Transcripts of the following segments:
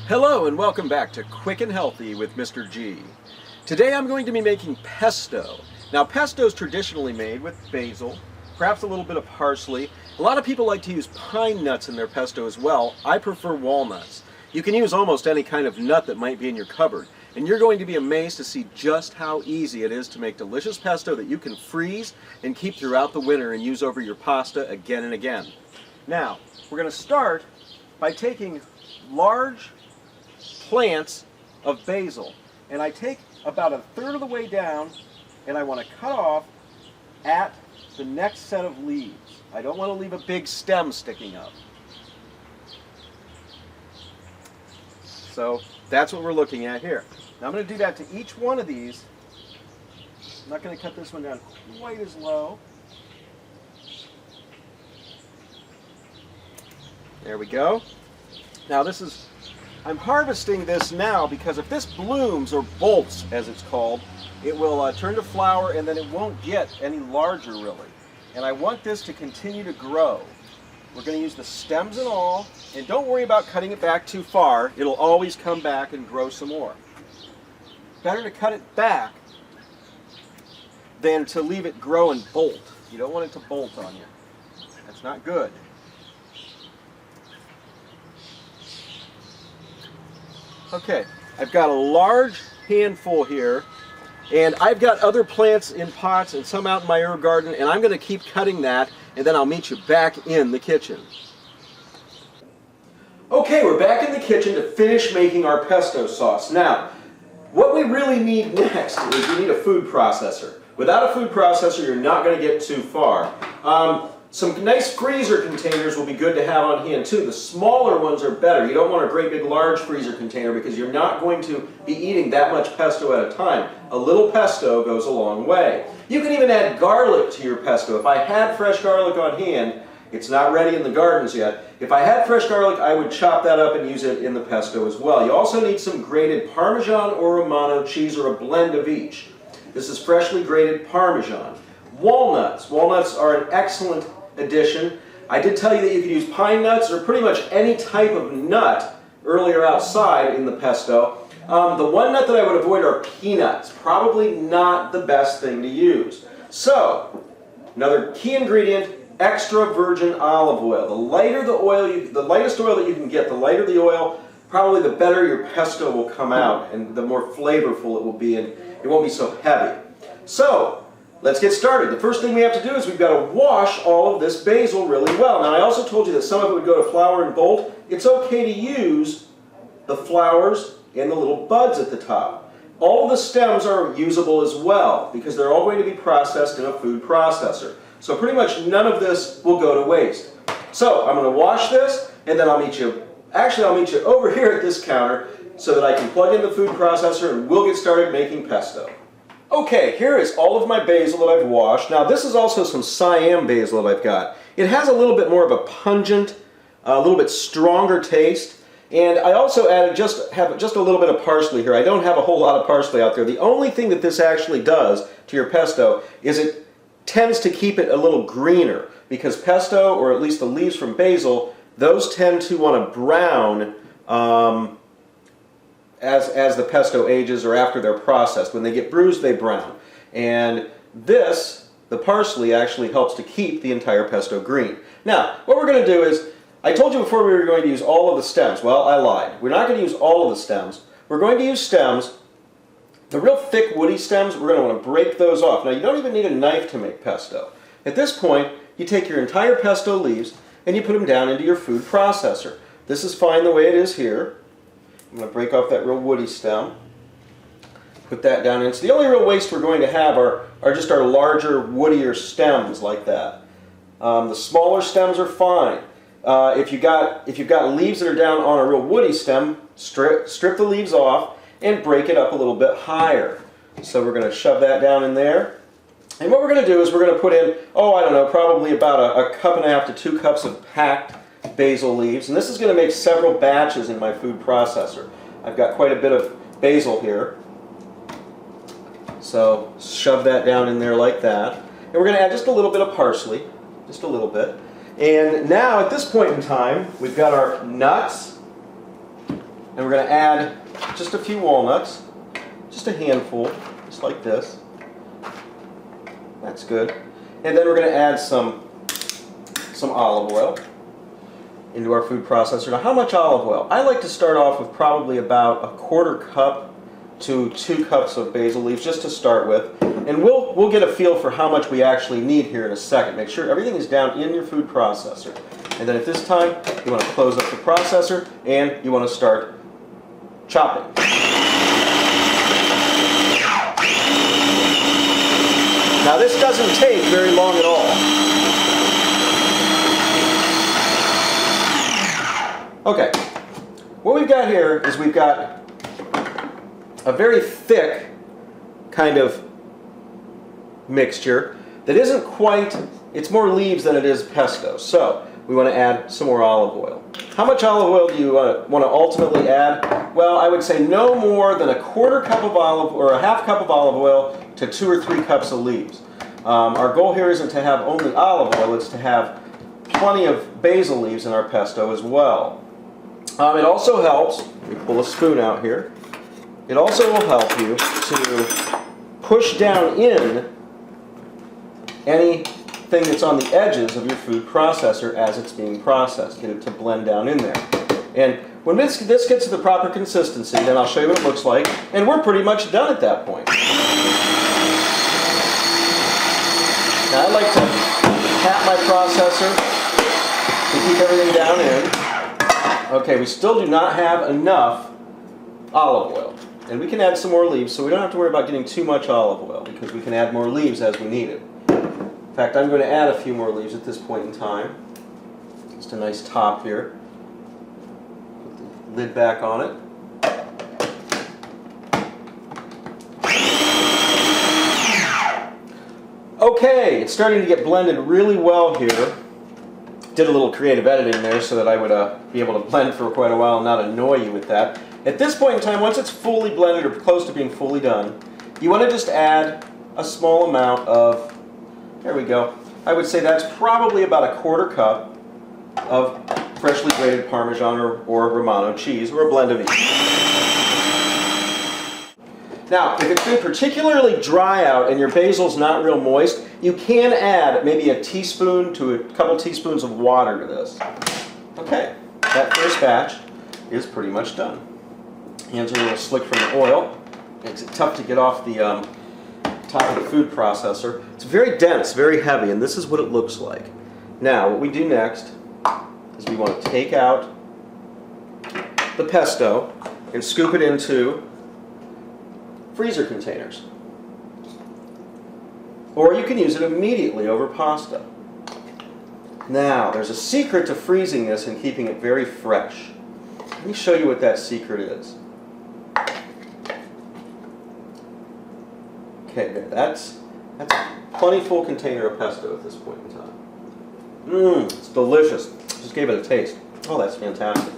Hello and welcome back to Quick and Healthy with Mr. G. Today I'm going to be making pesto. Now pesto is traditionally made with basil, perhaps a little bit of parsley. A lot of people like to use pine nuts in their pesto as well. I prefer walnuts. You can use almost any kind of nut that might be in your cupboard, and you're going to be amazed to see just how easy it is to make delicious pesto that you can freeze and keep throughout the winter and use over your pasta again and again. Now, we're going to start by taking large plants of basil, and I take about a third of the way down and I want to cut off at the next set of leaves. I don't want to leave a big stem sticking up. So that's what we're looking at here. Now I'm going to do that to each one of these. I'm not going to cut this one down quite as low. There we go. Now I'm harvesting this now because if this blooms, or bolts as it's called, it will turn to flower and then it won't get any larger really. And I want this to continue to grow. We're going to use the stems and all, and don't worry about cutting it back too far. It'll always come back and grow some more. Better to cut it back than to leave it grow and bolt. You don't want it to bolt on you. That's not good. Okay, I've got a large handful here, and I've got other plants in pots and some out in my herb garden, and I'm going to keep cutting that, and then I'll meet you back in the kitchen. Okay, we're back in the kitchen to finish making our pesto sauce. Now, what we really need next is we need a food processor. Without a food processor, you're not going to get too far. Some nice freezer containers will be good to have on hand too. The smaller ones are better. You don't want a great big large freezer container because you're not going to be eating that much pesto at a time. A little pesto goes a long way. You can even add garlic to your pesto. If I had fresh garlic on hand, it's not ready in the gardens yet. If I had fresh garlic, I would chop that up and use it in the pesto as well. You also need some grated Parmesan or Romano cheese, or a blend of each. This is freshly grated Parmesan. Walnuts. Walnuts are an excellent addition. I did tell you that you could use pine nuts or pretty much any type of nut earlier outside in the pesto. The one nut that I would avoid are peanuts. Probably not the best thing to use. So, another key ingredient, extra virgin olive oil. The lighter the oil, the lightest oil that you can get, the lighter the oil, probably the better your pesto will come out and the more flavorful it will be, and it won't be so heavy. So, let's get started. The first thing we have to do is we've got to wash all of this basil really well. Now I also told you that some of it would go to flower and bolt. It's okay to use the flowers and the little buds at the top. All of the stems are usable as well because they're all going to be processed in a food processor. So pretty much none of this will go to waste. So I'm going to wash this, and then I'll meet you over here at this counter so that I can plug in the food processor and we'll get started making pesto. Okay, here is all of my basil that I've washed. Now this is also some Siam basil that I've got. It has a little bit more of a pungent, a little bit stronger taste. And I also added just a little bit of parsley here. I don't have a whole lot of parsley out there. The only thing that this actually does to your pesto is it tends to keep it a little greener, because pesto, or at least the leaves from basil, those tend to want to brown as the pesto ages or after they're processed. When they get bruised, they brown. And this, the parsley, actually helps to keep the entire pesto green. Now, what we're going to do is, I told you before we were going to use all of the stems. Well, I lied. We're not going to use all of the stems. We're going to use stems. The real thick woody stems, we're going to want to break those off. Now, you don't even need a knife to make pesto. At this point, you take your entire pesto leaves and you put them down into your food processor. This is fine the way it is here. I'm going to break off that real woody stem, put that down in. So the only real waste we're going to have are just our larger, woodier stems like that. The smaller stems are fine. If you've got leaves that are down on a real woody stem, strip the leaves off and break it up a little bit higher. So we're going to shove that down in there. And what we're going to do is we're going to put in, I don't know, probably about a cup and a half to 2 cups of packed basil leaves, and this is going to make several batches in my food processor. I've got quite a bit of basil here, so shove that down in there like that. And we're going to add just a little bit of parsley, just a little bit. And now at this point in time, we've got our nuts, and we're going to add just a few walnuts, just a handful, just like this. That's good. And then we're going to add some olive oil into our food processor. Now, how much olive oil? I like to start off with probably about a 1/4 cup to 2 cups of basil leaves, just to start with. And we'll get a feel for how much we actually need here in a second. Make sure everything is down in your food processor. And then at this time, you want to close up the processor and you want to start chopping. Now this doesn't take very long at all. Okay, what we've got here is we've got a very thick kind of mixture that isn't quite, it's more leaves than it is pesto. So we want to add some more olive oil. How much olive oil do you want to ultimately add? Well, I would say no more than a 1/4 cup of olive, or a 1/2 cup of olive oil to 2 or 3 cups of leaves. Our goal here isn't to have only olive oil, it's to have plenty of basil leaves in our pesto as well. It also helps, let me pull a spoon out here, it also will help you to push down in anything that's on the edges of your food processor as it's being processed. Get it to blend down in there. And when this gets to the proper consistency, then I'll show you what it looks like, and we're pretty much done at that point. Now I like to tap my processor to keep everything down in. Okay, we still do not have enough olive oil. And we can add some more leaves, so we don't have to worry about getting too much olive oil, because we can add more leaves as we need it. In fact, I'm going to add a few more leaves at this point in time. Just a nice top here. Put the lid back on it. Okay, it's starting to get blended really well here. Did a little creative editing there so that I would be able to blend for quite a while and not annoy you with that. At this point in time, once it's fully blended or close to being fully done, you want to just add a small amount of, there we go, I would say that's probably about a 1/4 cup of freshly grated Parmesan or Romano cheese, or a blend of each. Now, if it's been particularly dry out and your basil's not real moist, you can add maybe a teaspoon to a couple teaspoons of water to this. Okay, that first batch is pretty much done. Hands are a little slick from the oil. Makes it tough to get off the top of the food processor. It's very dense, very heavy, and this is what it looks like. Now, what we do next is we want to take out the pesto and scoop it into freezer containers. Or you can use it immediately over pasta. Now, there's a secret to freezing this and keeping it very fresh. Let me show you what that secret is. Okay, that's a plentiful container of pesto at this point in time. It's delicious. Just gave it a taste. Oh, that's fantastic.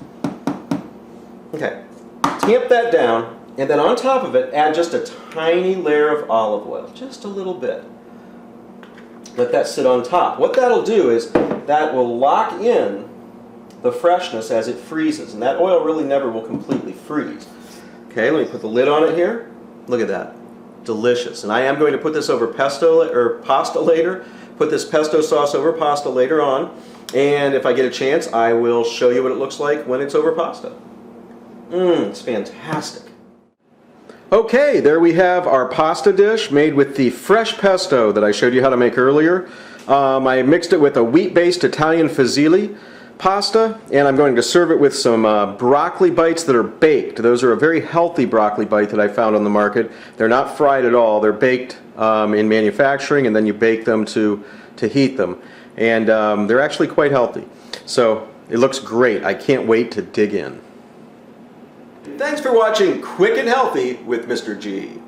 Okay, tamp that down, and then on top of it, add just a tiny layer of olive oil, just a little bit. Let that sit on top. What that'll do is that will lock in the freshness as it freezes, and that oil really never will completely freeze. Okay, let me put the lid on it here. Look at that. Delicious. And I am going to put this over pasta later. Put this pesto sauce over pasta later on. And if I get a chance, I will show you what it looks like when it's over pasta. It's fantastic. Okay, there we have our pasta dish made with the fresh pesto that I showed you how to make earlier. I mixed it with a wheat-based Italian fusilli pasta, and I'm going to serve it with some broccoli bites that are baked. Those are a very healthy broccoli bite that I found on the market. They're not fried at all. They're baked in manufacturing, and then you bake them to heat them. And they're actually quite healthy. So it looks great. I can't wait to dig in. Thanks for watching Quick and Healthy with Mr. G.